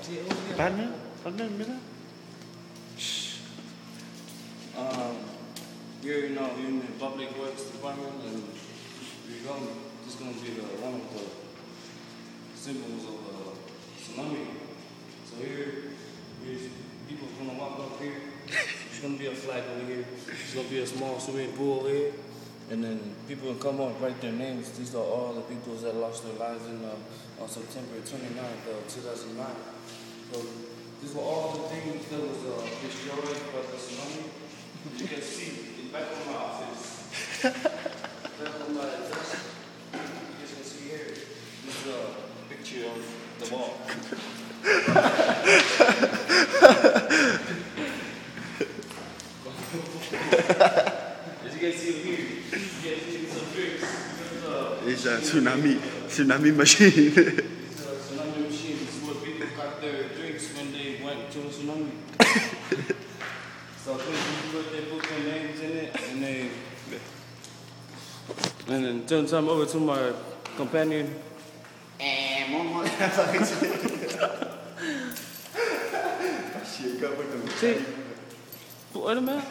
Partner nữa. Here now we're in the public works department, and this is going to be one of the symbols of tsunami. So here's people going to walk up here. There's going to be a flag over here. There's going to be a small swimming pool over here. And then people will come up, write their names. These are all the people that lost their lives on September 29th, 2009. So these were all the things that was destroyed by the tsunami. You can see in back of my office, back of my desk, you can see here, this is a picture of the wall. As you can see here, you can see some drinks. It's a tsunami machine. It's a tsunami machine. This is where people got their drinks when they went to a tsunami. So people put their names in it, and then turn time over to my companion. See, wait a minute.